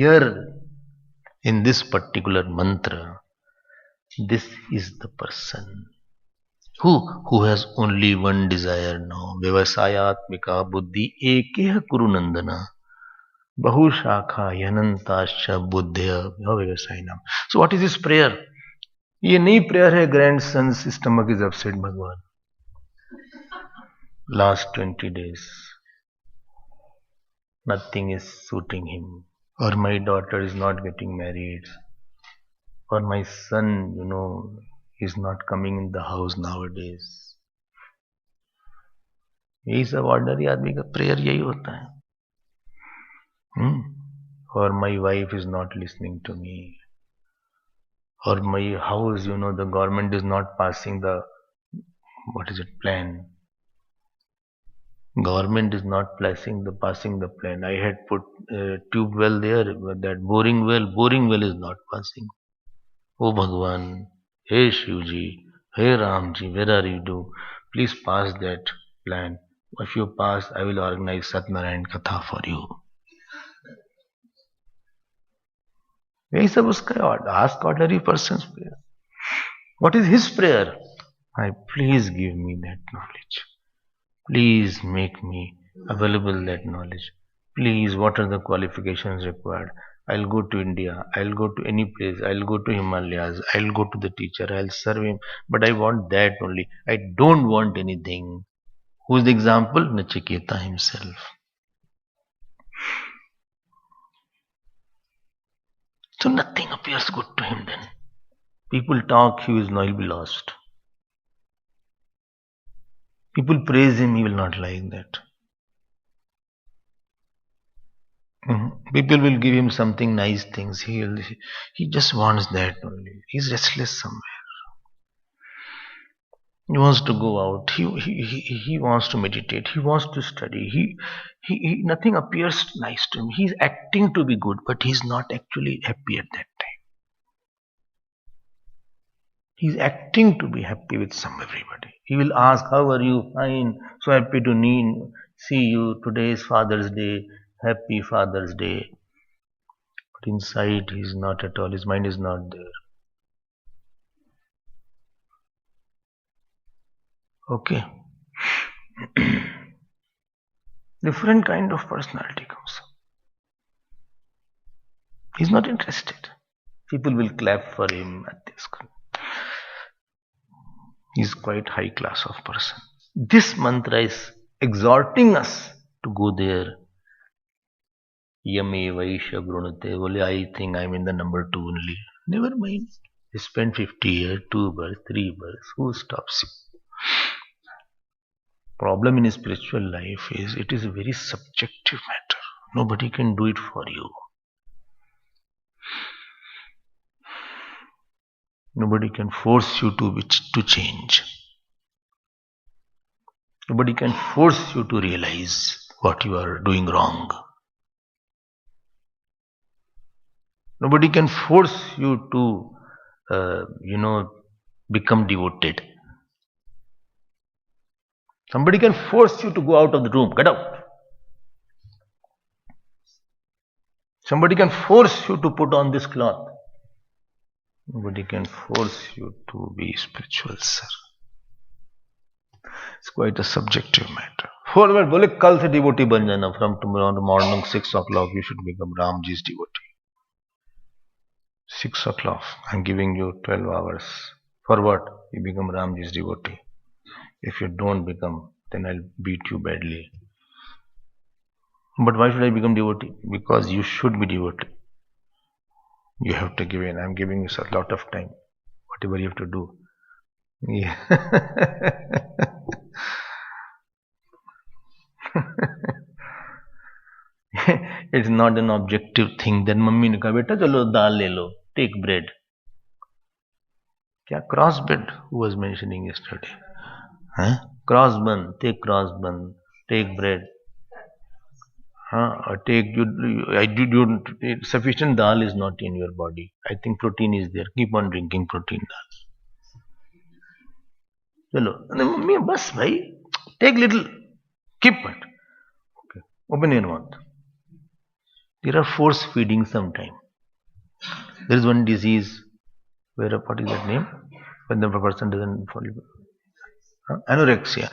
here in this particular mantra, this is the person who has only one desire now. Vyavasayatmika buddhi ekeh kurunandana bahushakha yanantascha buddhya vyavasayanam. So what is this prayer? ये नई prayer है ग्रैंडसन्स stomach is upset भगवान. Last 20 days, nothing is suiting him. Or my daughter is not getting married. Or my son, is not coming in the house nowadays. यही सब ordinary आदमी का prayer यही होता है. Or my wife is not listening to me. Or my house, the government is not passing the, plan. Government is not passing the plan. I had put tube well there, but that boring well is not passing. Oh Bhagwan, hey Shivji, hey Ramji, where are you? Please pass that plan. If you pass, I will organize Satnarayan Katha for you. यही सब उसका ask ordinary person's prayer. What is his prayer? Please give me that knowledge. Please make me available that knowledge. Please, what are the qualifications required? I'll go to India. I'll go to any place. I'll go to Himalayas. I'll go to the teacher. I'll serve him. But I want that only. I don't want anything. Who's the example? Nachiketa himself. So nothing appears good to him then. People talk, he'll be lost. People praise him, he will not like that. People will give him something nice things. He just wants that only. He's restless somewhere. He wants to go out. He wants to meditate. He wants to study. Nothing appears nice to him. He's acting to be good, but he's not actually happy at that time. He's acting to be happy with everybody. He will ask, how are you? Fine. So happy to see you. Today is Father's Day. Happy Father's Day. But inside he's not at all. His mind is not there. Okay. Different kind of personality comes up. He's not interested. People will clap for him at this. He's quite high class of person. This mantra is exhorting us to go there. Yame Vaishya Grunate. I think I'm in the number 2 only. Never mind. He spent 50 years, 2 births, 3 births. Who stops him? Problem in spiritual life is it is a very subjective matter. Nobody can do it for you. Nobody can force you to change. Nobody can force you to realize what you are doing wrong. Nobody can force you to, become devoted. Somebody can force you to go out of the room. Get out. Somebody can force you to put on this cloth. Nobody can force you to be spiritual, sir. It's quite a subjective matter. Forward, bole kal se devotee ban jana. From tomorrow morning 6 o'clock you should become Ramji's devotee. 6 o'clock. I'm giving you 12 hours. For what? You become Ramji's devotee. If you don't become, then I'll beat you badly. But why should I become devotee? Because you should be devotee. You have to give in. I'm giving you a lot of time. Whatever you have to do. Yeah. It's not an objective thing. Then mummy ne kaha, beta chalo dal le lo. Take bread. Kya cross bread? Who was mentioning yesterday? Cross bun. Take cross bun. Take bread. Sufficient dal is not in your body. I think protein is there. Keep on drinking protein dal. Chalo. Mummy, bas bhai. Take little. Keep it. Okay. Open your mouth. There are force feeding sometimes. There is one disease where what is that name? When the person doesn't follow. Anorexia.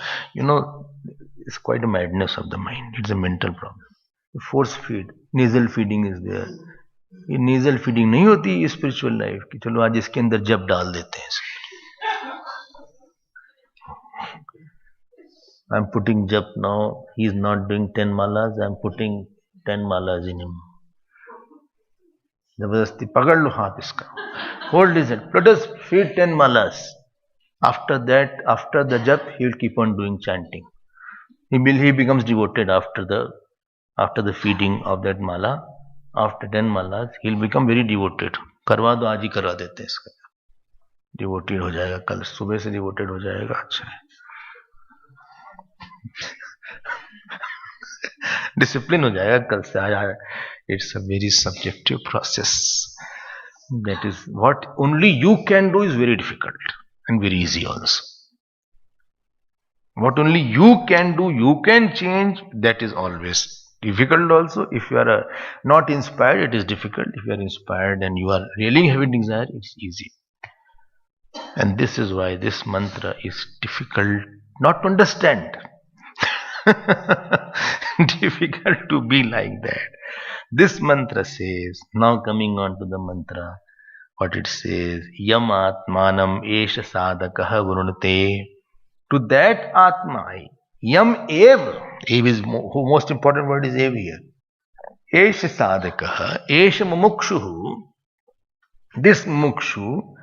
It's quite a madness of the mind. It's a mental problem. Force feed, nasal feeding is there. ये nasal feeding नहीं होती spiritual life की, चलो आज इसके अंदर जब डाल देते हैं. आई एम पुटिंग जप now. He is not doing 10 malas. I am putting 10 malas in him. जबरदस्ती पकड़ लो हाथ इसका. Hold is it. Let us feed 10 malas. After that, after the jap, he will keep on doing chanting. He becomes devoted after the feeding of that mala. After 10 malas, he will become very devoted. करवा दो, आज ही करवा देते हैं इसका. Devoted हो जाएगा, कल सुबह से डिवोटेड हो जाएगा. अच्छा है. डिसिप्लिन हो जाएगा कल से. आया. It's a very subjective process. That is what only you can do is very difficult and very easy also. What only you can do, you can change, that is always difficult also. If you are not inspired, it is difficult. If you are inspired and you are really having desire, it's easy. And this is why this mantra is difficult not to understand. Difficult to be like that. This mantra says, now coming on to the mantra, what it says, Yam Atmanam Esha Sadakaha Vurunate. To that Atma, Yam Ev, Ev is most important word is Ev here. Esha Sadakaha, Esha Mumukshuhu. This Mukshu,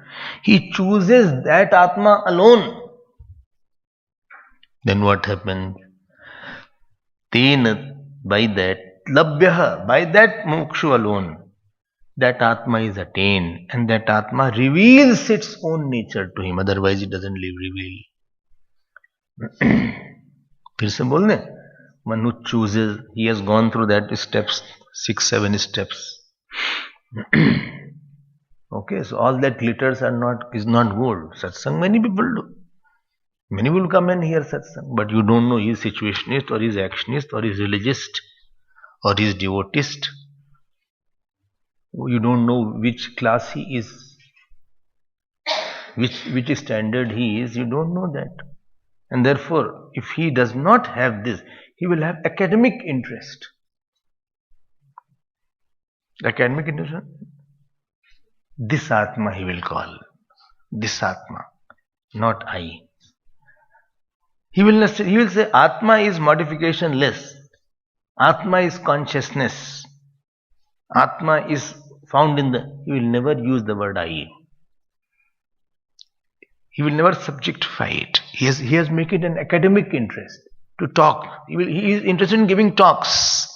he chooses that Atma alone. Then what happens? Tena, by that, Labhyaha, by that Mukshu alone, that Atma is attained, and that Atma reveals its own nature to him. Otherwise, it doesn't reveal. फिर से बोल दें. One who chooses, he has gone through that steps, 6-7 steps. Okay, so all that glitters is not gold. Satsang many people do. Many will come and hear satsang, but you don't know he is situationist or he is actionist or he is religist or he is devotist. You don't know which class he is, which standard he is. You don't know that. And therefore, if he does not have this, he will have academic interest. Academic interest? This Atma he will call. This Atma, not I. He will say Atma is modification less. Atma is consciousness. Atma is found in he will never use the word I. He will never subjectify it. He has made it an academic interest to talk. He is interested in giving talks.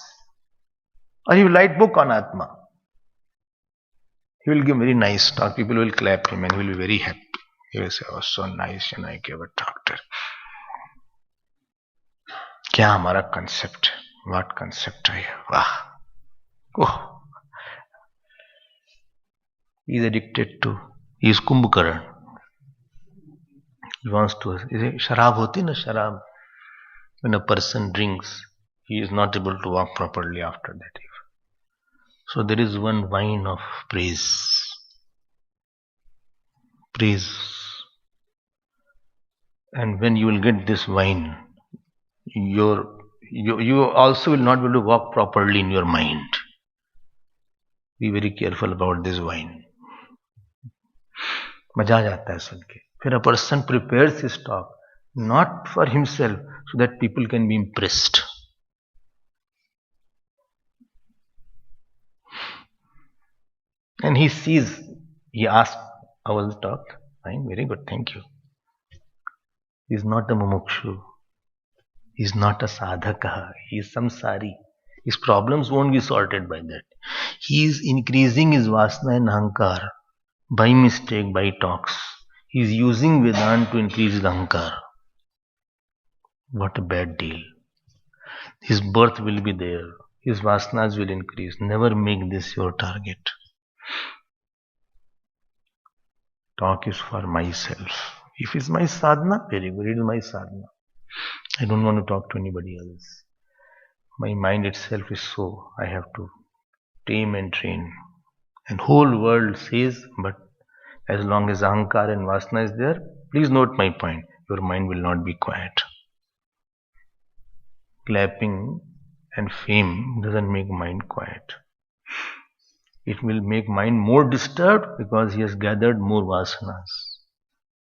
Or he will write book on Atma. He will give very nice talk. People will clap him and he will be very happy. He will say, oh, so nice, and I gave a talk there. क्या हमारा concept? What concept है? वाह! Oh. He is addicted to. He is Kumbhakaran. He wants to. शराब होती ना, शराब. When a person drinks, he is not able to walk properly after that. So there is one wine of praise. Praise. And when you will get this wine, you also will not be able to walk properly in your mind. Be very careful about this wine. मजा आ जाता है सुन के. फिर a person prepares his talk not for himself, so that people can be impressed. And he sees, he asks, how was the talk? Fine, very good, thank you. He is not a mumukshu. He is not a sadhaka. He is samsari. His problems won't be sorted by that. He is increasing his vasana and ahankar by mistake, by talks. He is using Vedanta to increase his ahankar. What a bad deal. His birth will be there. His vasanas will increase. Never make this your target. Talk is for myself. If it's my sadhana, very good. It is my sadhana. I don't want to talk to anybody else. My mind itself is so. I have to tame and train. And whole world says, but as long as ahankar and vasana is there, please note my point, your mind will not be quiet. Clapping and fame doesn't make mind quiet. It will make mind more disturbed because he has gathered more vasanas.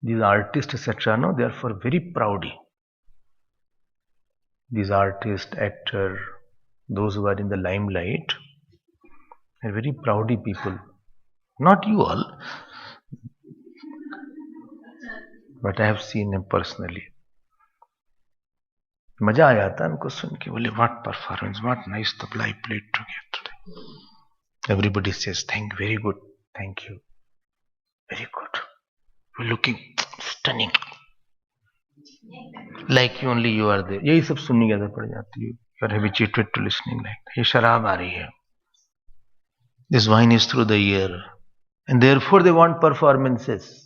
These artists, etc., no, they are for very proudy. These artists, actor, those who are in the limelight, are very proudy people. Not you all, but I have seen them personally. मजा आ जाता है उनको सुन के, बोले what performance, what nice tabla he played together. Everybody says thank, very good, thank you, very good, you're looking stunning, like you only you are there. यही सब सुनने की आदत पड़ जाती है. You are habituated to listening like that. ये शराब आ रही है. This wine is through the ear, and therefore they want performances.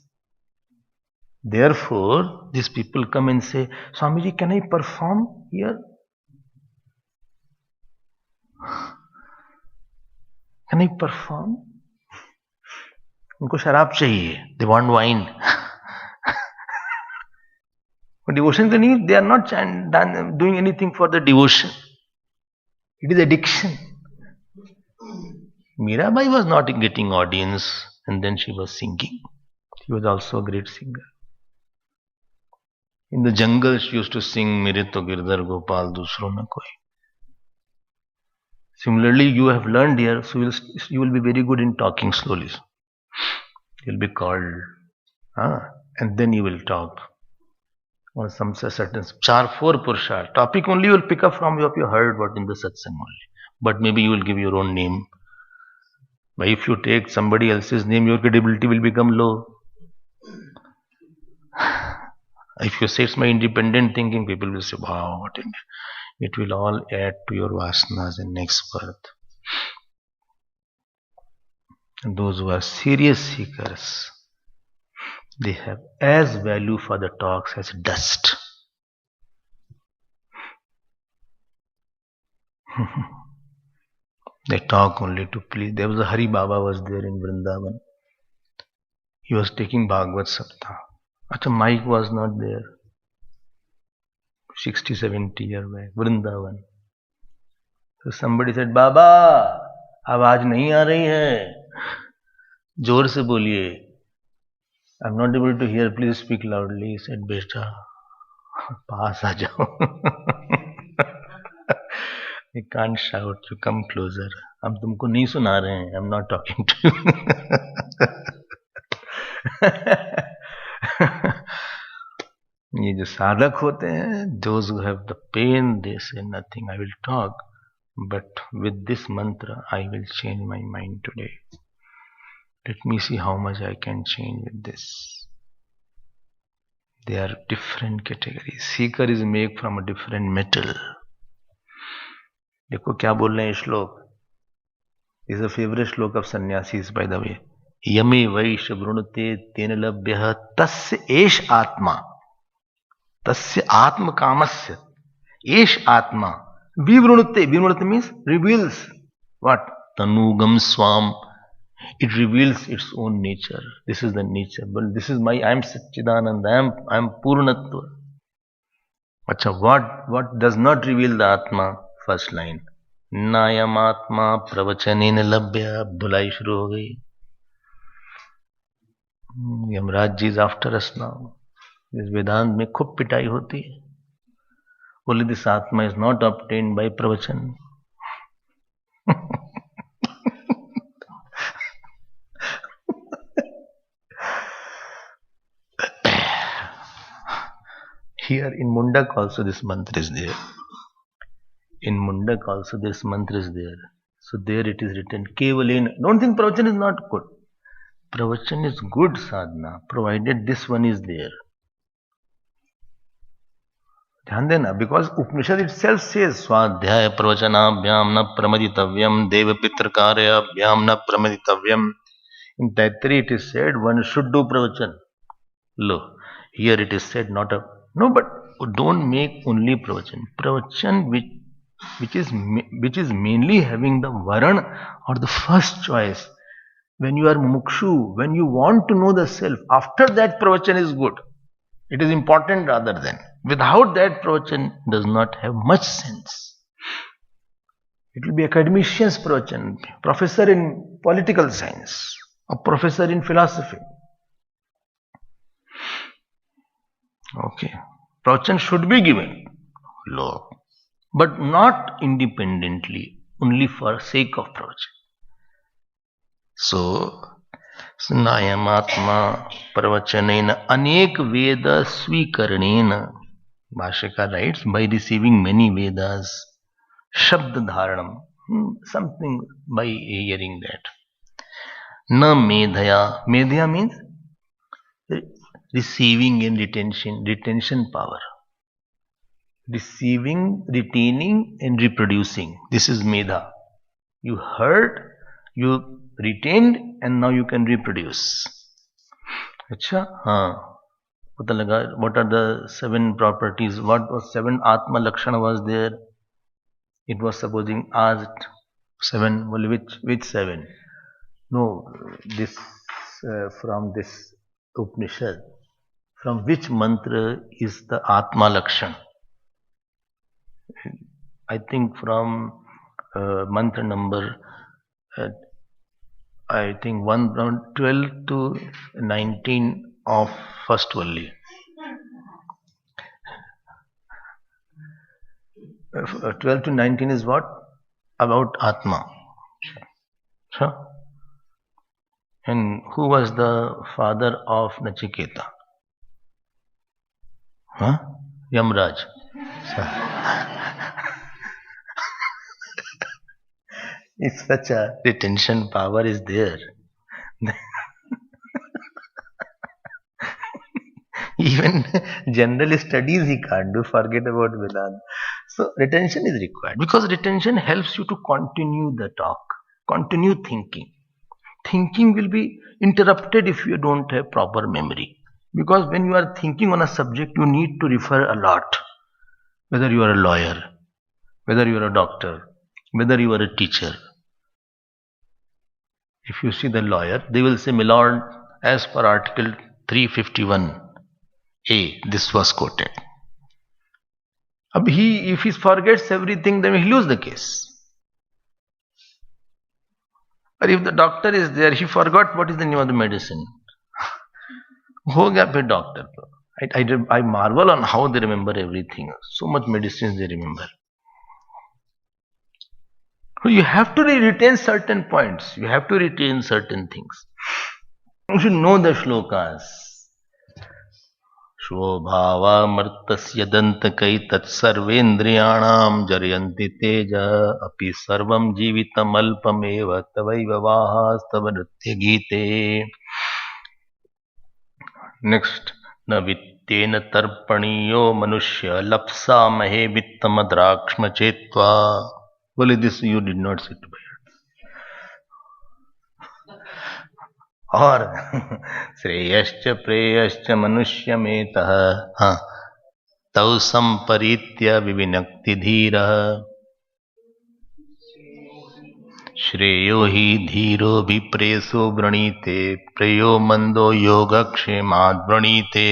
Therefore, these people come and say, Swamiji, can I perform here? Can I perform? उनको शराब चाहिए. They want wine. But devotion to need, they are not doing anything for the devotion. It is addiction. Mirabai was not getting audience, and then she was singing. She was also a great singer. In the jungle, she used to sing, Mere to girdar gopal dusro na koi. Similarly, you have learned here, so you will be very good in talking slowly. You will be called, and then you will talk on some certain 4 purusharth. Topic only you will pick up from what you heard, what in the satsang only. But maybe you will give your own name. But if you take somebody else's name, your credibility will become low. If you say it's my independent thinking, people will say, wow, what in it. It will all add to your vasanas in next birth. And those who are serious seekers, they have as value for the talks as dust. They talk only to please. There was a Hari Baba was there in Vrindavan. He was taking Bhagavad Saptah. Acha, mic was not there. 60, 70 years back, Vrindavan. So somebody said, Baba, आवाज नहीं आ रही है, जोर से बोलिए. I'm not able to hear, please speak loudly. He said, बेटा, पास आ जाओ. You can't shout, you come closer. हम तुमको नहीं सुना रहे हैं. I'm not talking to you. ये जो साधक होते हैं, those who have the pain, they say nothing, I will talk, but with this mantra, I will change my mind today. Let me see how much I can change with this. They are different categories. Seeker is made from a different metal. देखो क्या बोल रहे हैं श्लोक. This is a favorite श्लोक of sannyasis, by the way. यमे वैश वृणुते तेन लभ्यः तस्य एष आत्मा. तस्य आत्म कामस्य एष आत्मा विवृणुते. विवृणुते means reveals what? Tanugam swam. It reveals its own nature. This is the nature. But this is my, I am Satchidananda, I am Purnatva. Acha, what does not reveal the Atma? First line. Nayam Atma pravachanena labhya. Dhulai shuru ho gayi. Yamraj ji is after us now. This Vedant में खूब पिटाई होती है. Only this Atma is not obtained by pravachan. Here in Mundak also this mantra is there. In Mundak also this mantra is there. So there it is written, Kevalena. Don't think pravachan is not good. Pravachan is good sadhana, provided this one is there. ध्यान देना, because Upanishad itself says स्वाध्याय प्रवचनाभ्याम न प्रमदितव्यम देव पितृ कार्याभ्याम न प्रमदितव्यम. In Taittiriya it is said one should do pravachan. Lo, here it is said not a, no, but don't make only pravachan. Pravachan which which is mainly having the varan or the first choice. When you are mumukshu, when you want to know the self, after that pravachan is good. It is important rather than. Without that pravachan does not have much sense. It will be academician's pravachan, professor in political science, a professor in philosophy. Okay. Pravachan should be given, law, but not independently, only for sake of pravachan. So, Nayamatma pravachanena anek veda svikarnena. Bhashaka writes, by receiving many Vedas, Shabd Dharanam, something by hearing that. Na Medhaya. Medhaya means receiving and retention power. Receiving, retaining, and reproducing. This is Medha. You heard, you retained, and now you can reproduce. Acha? What are the 7 properties? What was 7 Atma Lakshana was there? It was supposing asked 7. Well, which 7? No, this from this Upanishad. From which mantra is the Atma Lakshan? I think from mantra number I think 12 to 19 of first Valli. 12 to 19 is what? About Atma. Sure. And who was the father of Nachiketa? Yamraj. If such a retention power is there, even general studies he can't do, forget about Vedanta. So retention is required because retention helps you to continue the talk, continue thinking. Thinking will be interrupted if you don't have proper memory. Because when you are thinking on a subject, you need to refer a lot. Whether you are a lawyer, whether you are a doctor, whether you are a teacher. If you see the lawyer, they will say, "My lord, as per Article 351A, this was quoted." If he forgets everything, then he lose the case. Or if the doctor is there, he forgot what is the name of the medicine. Ho gaya phir doctor. I marvel on how they remember everything. So much medicines they remember. So you have to retain certain points. You have to retain certain things. You should know the shlokas. Shobhava martasya dantakai tat sarvendriyanam jaryanti teja api sarvam jivitam alpameva tavaivavahas tavanritya gite. Next, na vittena tarpaniyo manushya lapsa mahe vittamadrakshma chetva. Well, this you did not sit by. और श्रेयश्च प्रेयश्च मनुष्यमेतः तौ संपरीत्य विविनक्ति धीरः श्रेयो हि धीरो विप्रेसो वृणीते प्रेयो मंदो योगक्षेमाद् वृणीते.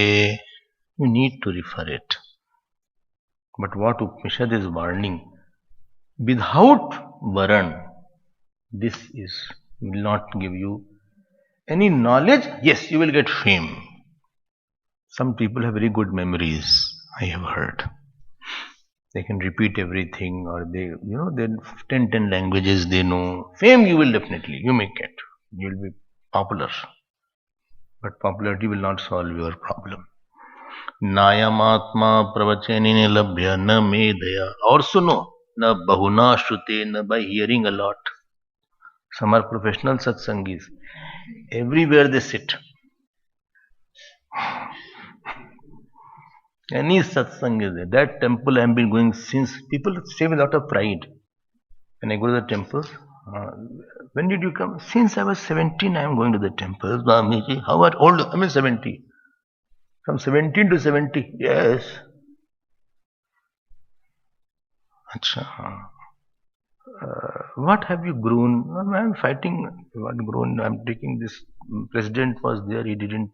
You need to refer it. But what Upanishad is warning, without varan, this will not give you any knowledge. Yes, you will get fame. Some people have very good memories, I have heard. They can repeat everything, or they 10 languages they know. Fame you will definitely, you may get. You will be popular. But popularity will not solve your problem. Nayamatma pravachanine labhya na medhaya. Also no, na bahuna shrute, na by hearing a lot. Some are professional satsangis. Everywhere they sit. Any satsang is there. That temple I have been going since. People say with a lot of pride. When I go to the temples, when did you come? Since I was 17, I am going to the temples. How old? I mean 70. From 17 to 70. Yes. अच्छा हाँ. What have you grown? I'm fighting. What grown? I'm taking this. President was there. He didn't.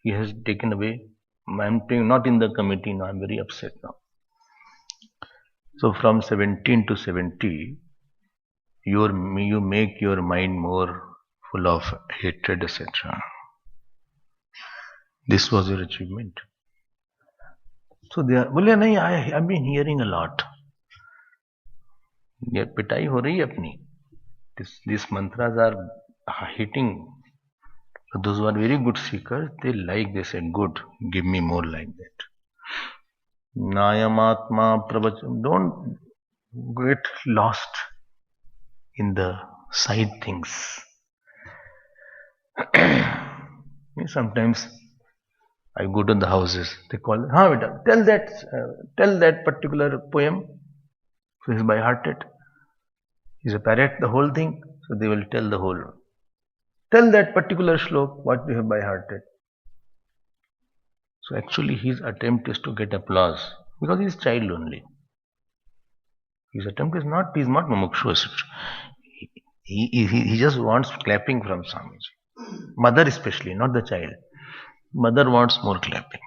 He has taken away. I'm not in the committee now. I'm very upset now. So from 17 to 70, you make your mind more full of hatred, etc. This was your achievement. So they are. बोले नहीं. I've been hearing a lot. ये पिटाई हो रही है अपनी. These mantras are hitting. So those who are very good seekers, they like. They said, "Good. Give me more like that." Nayamatma pravachan. Don't get lost in the side things. Sometimes I go to the houses. They call, "Ha, beta, tell that particular poem." So he's by hearted. He's a parrot. The whole thing. So they will tell the whole. Tell that particular shlok what you have by hearted. So actually, his attempt is to get applause because he's child only. His attempt is not. He's not mumukshu. He just wants clapping from Swamiji. Mother especially, not the child. Mother wants more clapping.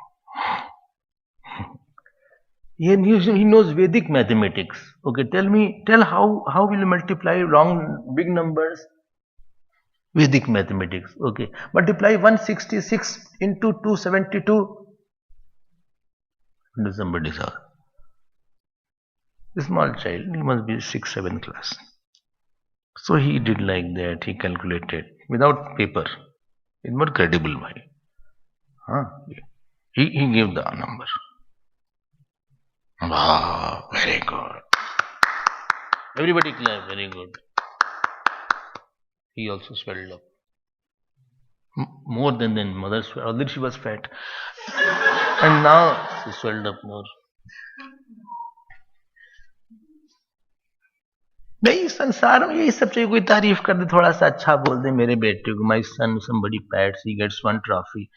He knows Vedic mathematics. Okay, tell how will you multiply long big numbers? Vedic mathematics. Okay, multiply 166 into 272. Into somebody's house. A small child, he must be 6th, 7th class. So he did like that. He calculated without paper. It's not credible, bhai. Huh? He gave the number. Wow, very good. Everybody clap, very good. He also swelled up. More than mother swelled. Earlier she was fat. And now she swelled up more. नहीं संसार में यही सब चाहिए. कोई तारीफ कर दे, थोड़ा सा अच्छा बोल दे मेरे बेटे को. माई सन somebody pats, he gets one trophy.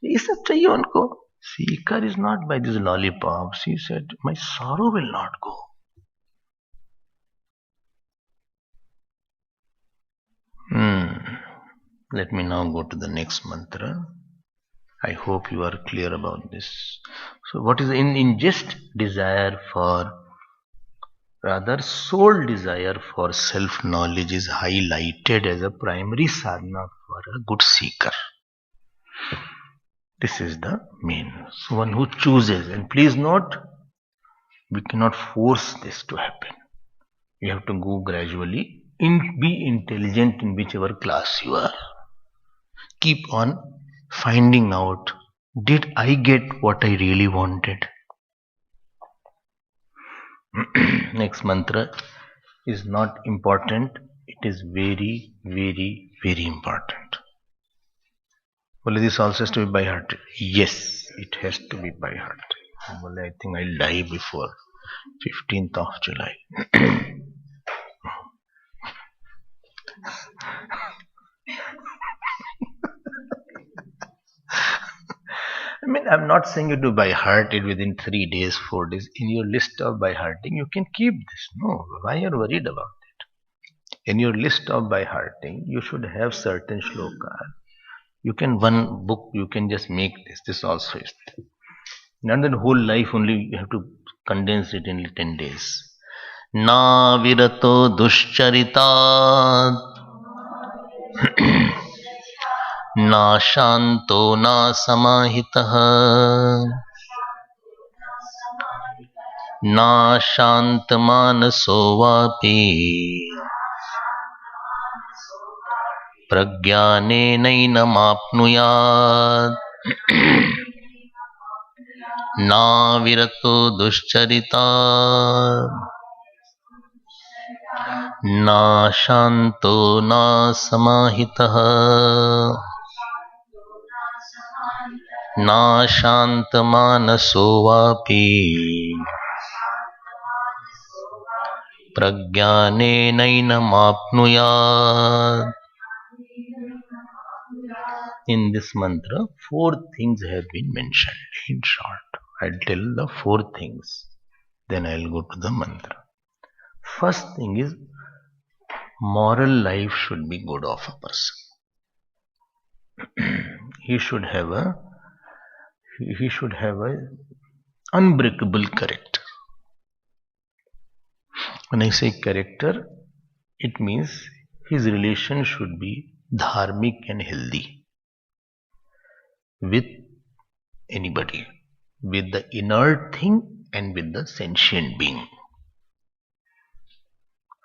ये सब चाहिए उनको. Seeker is not by these lollipops. He said, my sorrow will not go. Let me now go to the next mantra. I hope you are clear about this. So what is in just desire for, rather sole desire for self-knowledge is highlighted as a primary sadhana for a good seeker. This is the main. So one who chooses, and please note, we cannot force this to happen. You have to go gradually. Be intelligent in whichever class you are. Keep on finding out, did I get what I really wanted? Next mantra is not important. It is very, very, very important. Well, this also has to be by heart. Yes, it has to be by heart. Well, I think I'll die before 15th of July. I mean, I'm not saying you do by heart it within 3 days, 4 days. In your list of by hearting, you can keep this. No, why are you worried about it? In your list of by hearting, you should have certain shlokas. You can, one book, you can just make this. This also is there. Not that whole life only you have to condense it in 10 days. Na virato dushcharitat na shanto na samahitah na shantmanaso vapi प्रज्ञानेनैनमाप्नुयात् ना विरतो दुश्चरितात् ना शान्तो ना समाहितः ना शान्तमानसो वापि प्रज्ञानेनैनमाप्नुयात्. In this mantra, 4 things have been mentioned. In short, I'll tell the 4 things. Then I'll go to the mantra. First thing is moral life should be good of a person. he should have a he should have a unbreakable character. When I say character, it means his relation should be dharmic and healthy with anybody, with the inert thing and with the sentient being.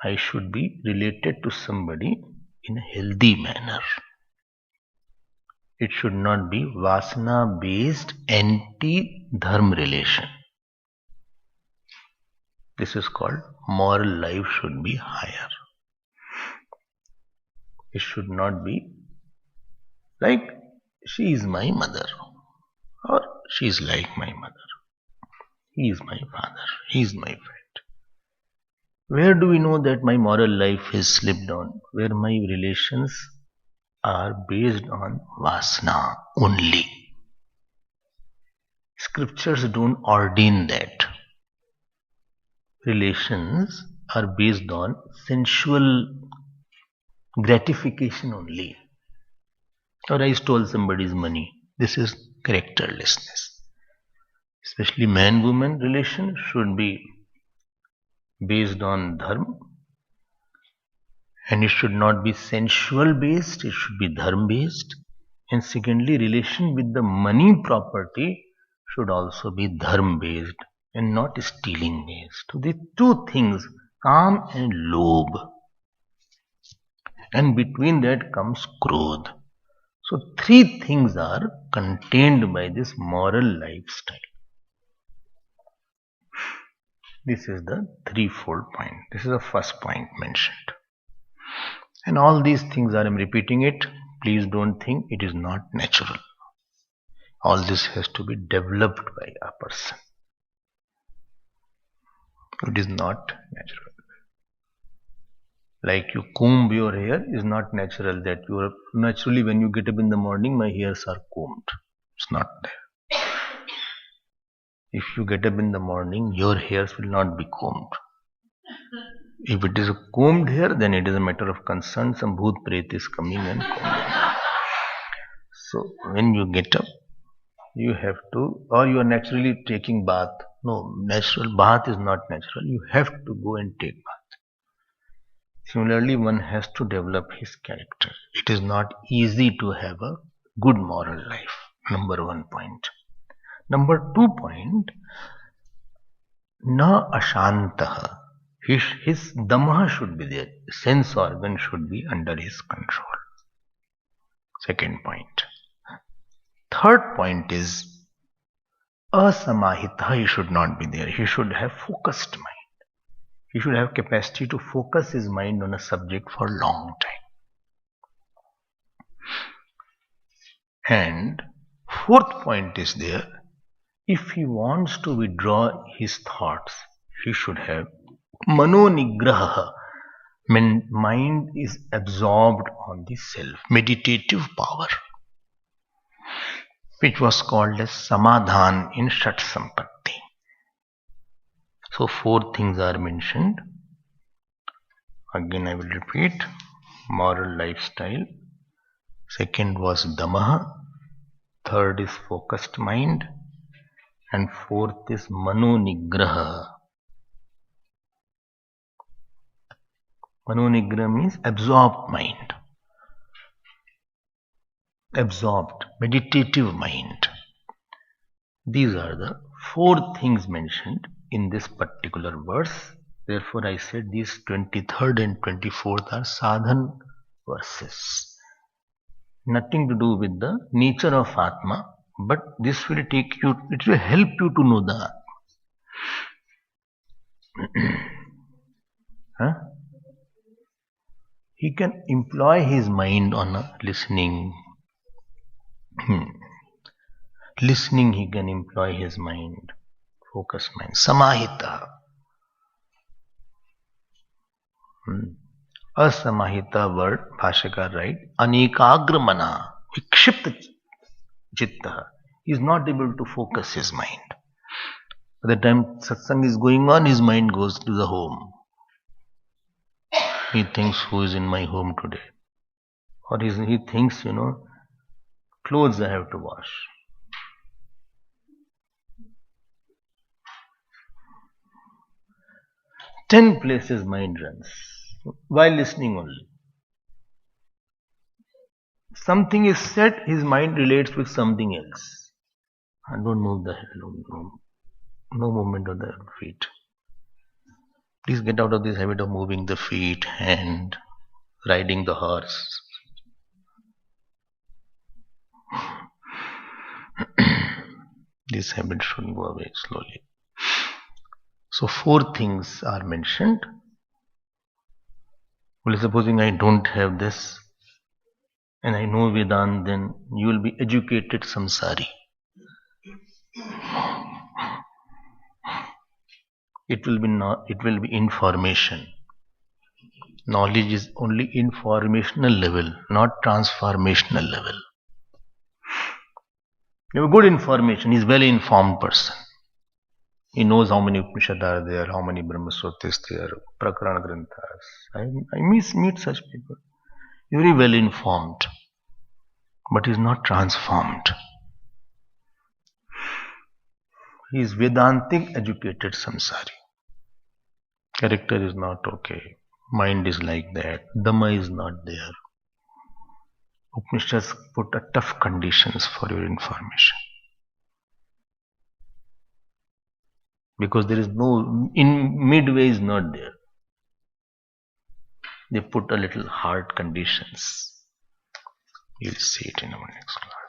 I should be related to somebody in a healthy manner. It should not be vasana based anti-dharma relation. This is called moral life should be higher. It should not be like she is my mother or she is like my mother. He is my father. He is my friend. Where do we know that my moral life is slipped on? Where my relations are based on vasana only. Scriptures don't ordain that. Relations are based on sensual gratification only. Or I stole somebody's money. This is characterlessness. Especially man-woman relation should be based on dharma, and it should not be sensual based, it should be dharma based. And secondly, relation with the money property should also be dharma based and not stealing based. So the two things, kam and lobh, and between that comes krodh. So three things are contained by this moral lifestyle. This is the threefold point. This is the first point mentioned. And all these things I am repeating it. Please don't think it is not natural. All this has to be developed by a person. It is not natural. Like you comb your hair is not natural, that you are naturally when you get up in the morning my hairs are combed. It's not there. If you get up in the morning, your hairs will not be combed. If it is a combed hair, then it is a matter of concern. Some bhoot pret is coming and combing. So when you get up, you have to, or you are naturally taking bath. No, natural bath is not natural. You have to go and take bath. Similarly, one has to develop his character. It is not easy to have a good moral life. Number 1 point. Number 2 point, na ashantaha. His dhamma should be there. Sense organ should be under his control. Second point. Third point is asamahita. He should not be there. He should have focused mind. He should have capacity to focus his mind on a subject for a long time. And fourth point is there. If he wants to withdraw his thoughts, he should have mano nigraha. Mind is absorbed on the self, meditative power, which was called as samadhan in Shat Sampatti. So 4 things are mentioned. Again I will repeat. Moral lifestyle. Second was dhamma. Third is focused mind. And fourth is mano nigraha. Mano nigraha means absorbed mind. Absorbed, meditative mind. These are the 4 things mentioned in this particular verse. Therefore, I said these 23rd and 24th are sadhan verses. Nothing to do with the nature of Atma, but this will take you, it will help you to know the Atma. He can employ his mind on a listening. Listening, he can employ his mind, focused mind. Samahita. Asamahita word, Bhashakar write, Anekagramana, Vikshipta Chitta. He is not able to focus his mind. By the time satsang is going on, his mind goes to the home. He thinks who is in my home today. Or he thinks, clothes I have to wash. Ten places mind runs while listening only. Something is said, his mind relates with something else. And don't move the head, no movement of the feet. Please get out of this habit of moving the feet, hand, riding the horse. This habit should go away slowly. So 4 things are mentioned. Well, supposing I don't have this and I know Vedanta, then you will be educated samsari. It will be information. Knowledge is only informational level, not transformational level. You have good information, he is well informed person. He knows how many Upanishads are there, how many Brahmasutras there, Prakarana Granthas. I meet such people. Very well informed, but is not transformed. He is Vedantic educated samsari. Character is not okay. Mind is like that. Dhamma is not there. Upanishads put a tough conditions for your information. Because there is no, in midway is not there. They put a little hard conditions. You'll see it in our next class.